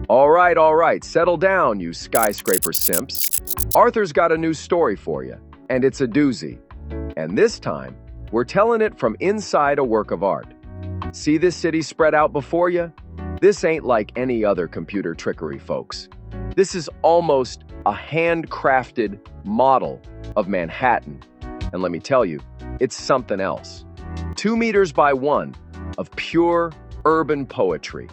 All right, settle down, you skyscraper simps. Arthur's got a new story for you, and it's a doozy. And this time, we're telling it from inside a work of art. See this city spread out before you? This ain't like any other computer trickery, folks. This is almost a handcrafted model of Manhattan. And let me tell you, it's something else. 2 meters by 1 of pure urban poetry,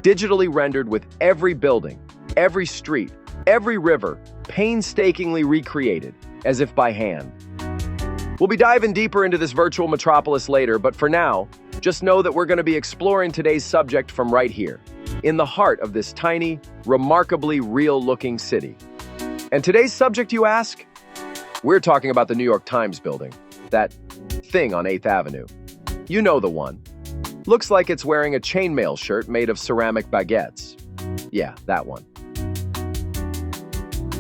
digitally rendered with every building, every street, every river, painstakingly recreated, as if by hand. We'll be diving deeper into this virtual metropolis later, but for now, just know that we're going to be exploring today's subject from right here, in the heart of this tiny, remarkably real-looking city. And today's subject, you ask? We're talking about the New York Times building, that thing on 8th Avenue. You know the one. Looks like it's wearing a chainmail shirt made of ceramic baguettes. Yeah, that one.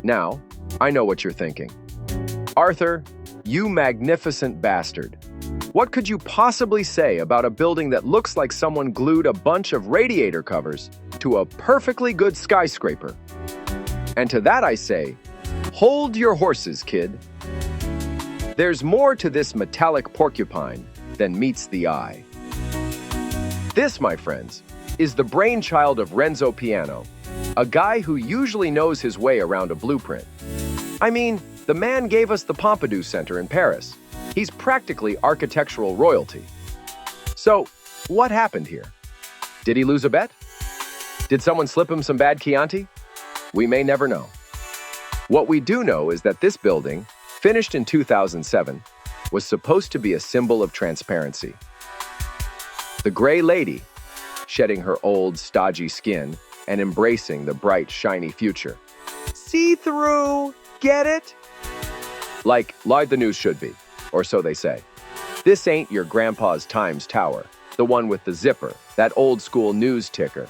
Now, I know what you're thinking. Arthur, you magnificent bastard. What could you possibly say about a building that looks like someone glued a bunch of radiator covers to a perfectly good skyscraper? And to that I say, hold your horses, kid. There's more to this metallic porcupine than meets the eye. This, my friends, is the brainchild of Renzo Piano, a guy who usually knows his way around a blueprint. I mean, the man gave us the Pompidou Center in Paris. He's practically architectural royalty. So, what happened here? Did he lose a bet? Did someone slip him some bad Chianti? We may never know. What we do know is that this building, finished in 2007, was supposed to be a symbol of transparency. The Gray Lady, shedding her old, stodgy skin and embracing the bright, shiny future. See-through! Get it? Like the news should be, or so they say. This ain't your grandpa's Times Tower, the one with the zipper, that old-school news ticker.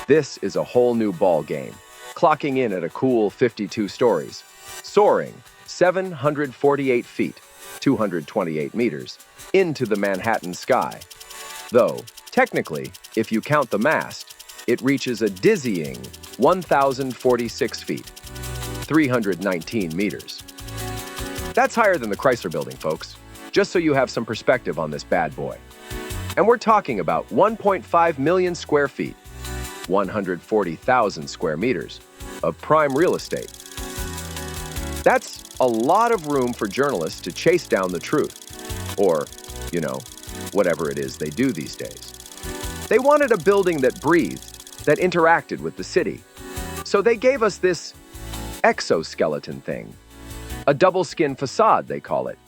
This is a whole new ball game, clocking in at a cool 52 stories, soaring 748 feet, 228 meters, into the Manhattan sky. Though, technically, if you count the mast, it reaches a dizzying 1,046 feet, 319 meters. That's higher than the Chrysler Building, folks, just so you have some perspective on this bad boy. And we're talking about 1.5 million square feet, 140,000 square meters of prime real estate. That's a lot of room for journalists to chase down the truth, or, whatever it is they do these days. They wanted a building that breathed, that interacted with the city. So they gave us this exoskeleton thing. A double-skin facade, they call it.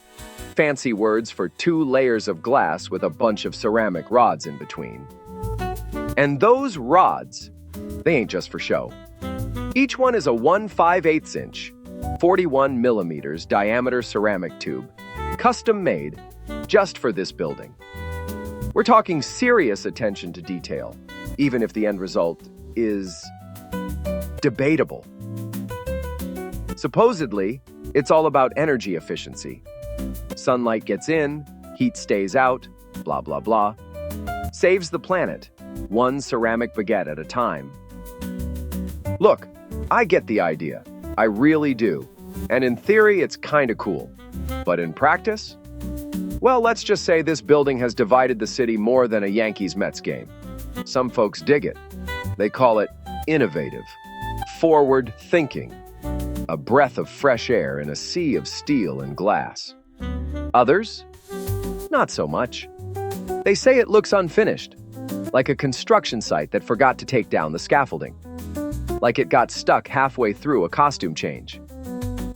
Fancy words for 2 layers of glass with a bunch of ceramic rods in between. And those rods, they ain't just for show. Each one is a 1/5/8 inch, 41 millimeters diameter ceramic tube, custom-made just for this building. We're talking serious attention to detail, even if the end result is debatable. Supposedly, it's all about energy efficiency. Sunlight gets in, heat stays out, blah, blah, blah. Saves the planet, one ceramic baguette at a time. Look, I get the idea. I really do. And in theory, it's kinda cool. But in practice? Well, let's just say this building has divided the city more than a Yankees-Mets game. Some folks dig it. They call it innovative, forward-thinking, a breath of fresh air in a sea of steel and glass. Others? Not so much. They say it looks unfinished, like a construction site that forgot to take down the scaffolding, like it got stuck halfway through a costume change.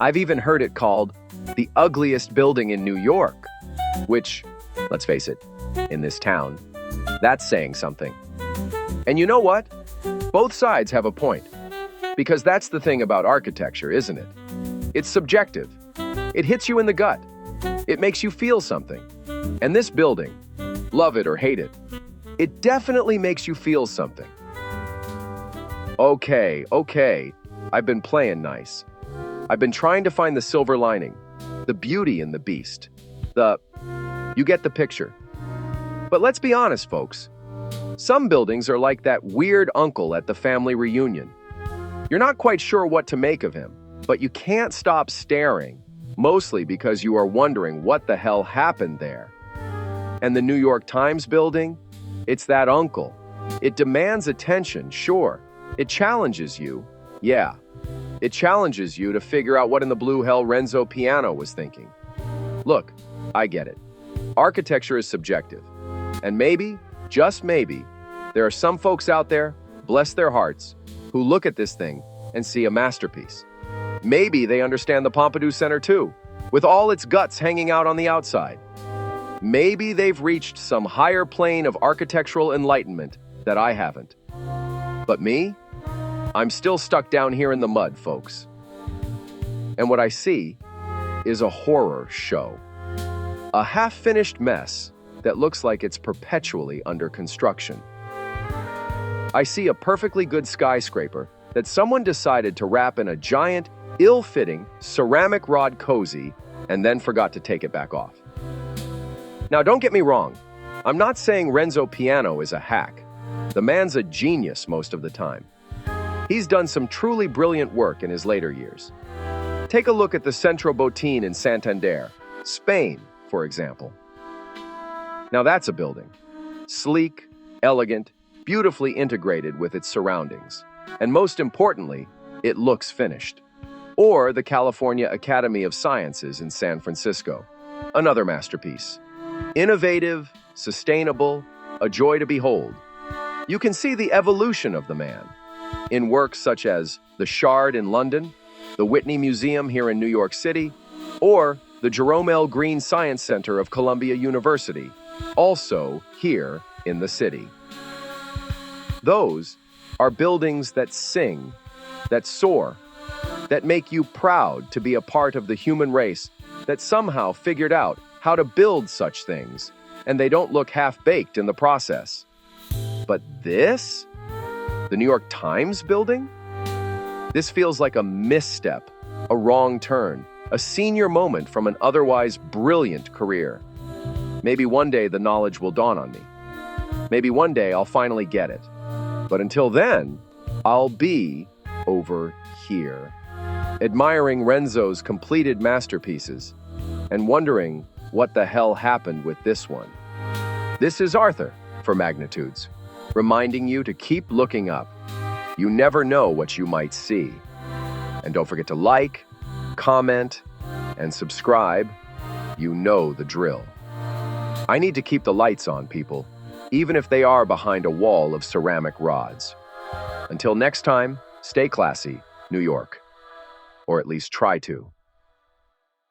I've even heard it called the ugliest building in New York, which, let's face it, in this town, that's saying something. And you know what? Both sides have a point, because that's the thing about architecture, isn't it? It's subjective. It hits you in the gut. It makes you feel something. And this building, love it or hate it, it definitely makes you feel something. Okay, I've been playing nice. I've been trying to find the silver lining, the beauty in the beast. You get the picture. But let's be honest, folks. Some buildings are like that weird uncle at the family reunion. You're not quite sure what to make of him, but you can't stop staring, mostly because you are wondering what the hell happened there. And the New York Times building? It's that uncle. It demands attention, sure. It challenges you, yeah. It challenges you to figure out what in the blue hell Renzo Piano was thinking. Look, I get it. Architecture is subjective. And maybe, just maybe, there are some folks out there, bless their hearts, who look at this thing and see a masterpiece. Maybe they understand the Pompidou Center too, with all its guts hanging out on the outside. Maybe they've reached some higher plane of architectural enlightenment that I haven't. But me? I'm still stuck down here in the mud, folks. And what I see is a horror show. A half-finished mess that looks like it's perpetually under construction. I see a perfectly good skyscraper that someone decided to wrap in a giant, ill-fitting ceramic rod cozy and then forgot to take it back off. Now, don't get me wrong. I'm not saying Renzo Piano is a hack. The man's a genius most of the time. He's done some truly brilliant work in his later years. Take a look at the Centro Botín in Santander, Spain, for example. Now that's a building. Sleek, elegant, beautifully integrated with its surroundings. And most importantly, it looks finished. Or the California Academy of Sciences in San Francisco. Another masterpiece. Innovative, sustainable, a joy to behold. You can see the evolution of the man in works such as the Shard in London, the Whitney Museum here in New York City, or the Jerome L. Green Science Center of Columbia University, also here in the city. Those are buildings that sing, that soar, that make you proud to be a part of the human race that somehow figured out how to build such things, and they don't look half-baked in the process. But this? The New York Times building? This feels like a misstep, a wrong turn, a senior moment from an otherwise brilliant career. Maybe one day the knowledge will dawn on me. Maybe one day I'll finally get it. But until then, I'll be over here, admiring Renzo's completed masterpieces and wondering what the hell happened with this one. This is Arthur for Magnitudes, reminding you to keep looking up. You never know what you might see. And don't forget to like, comment, and subscribe. You know the drill. I need to keep the lights on, people, even if they are behind a wall of ceramic rods. Until next time, stay classy, New York. Or at least try to.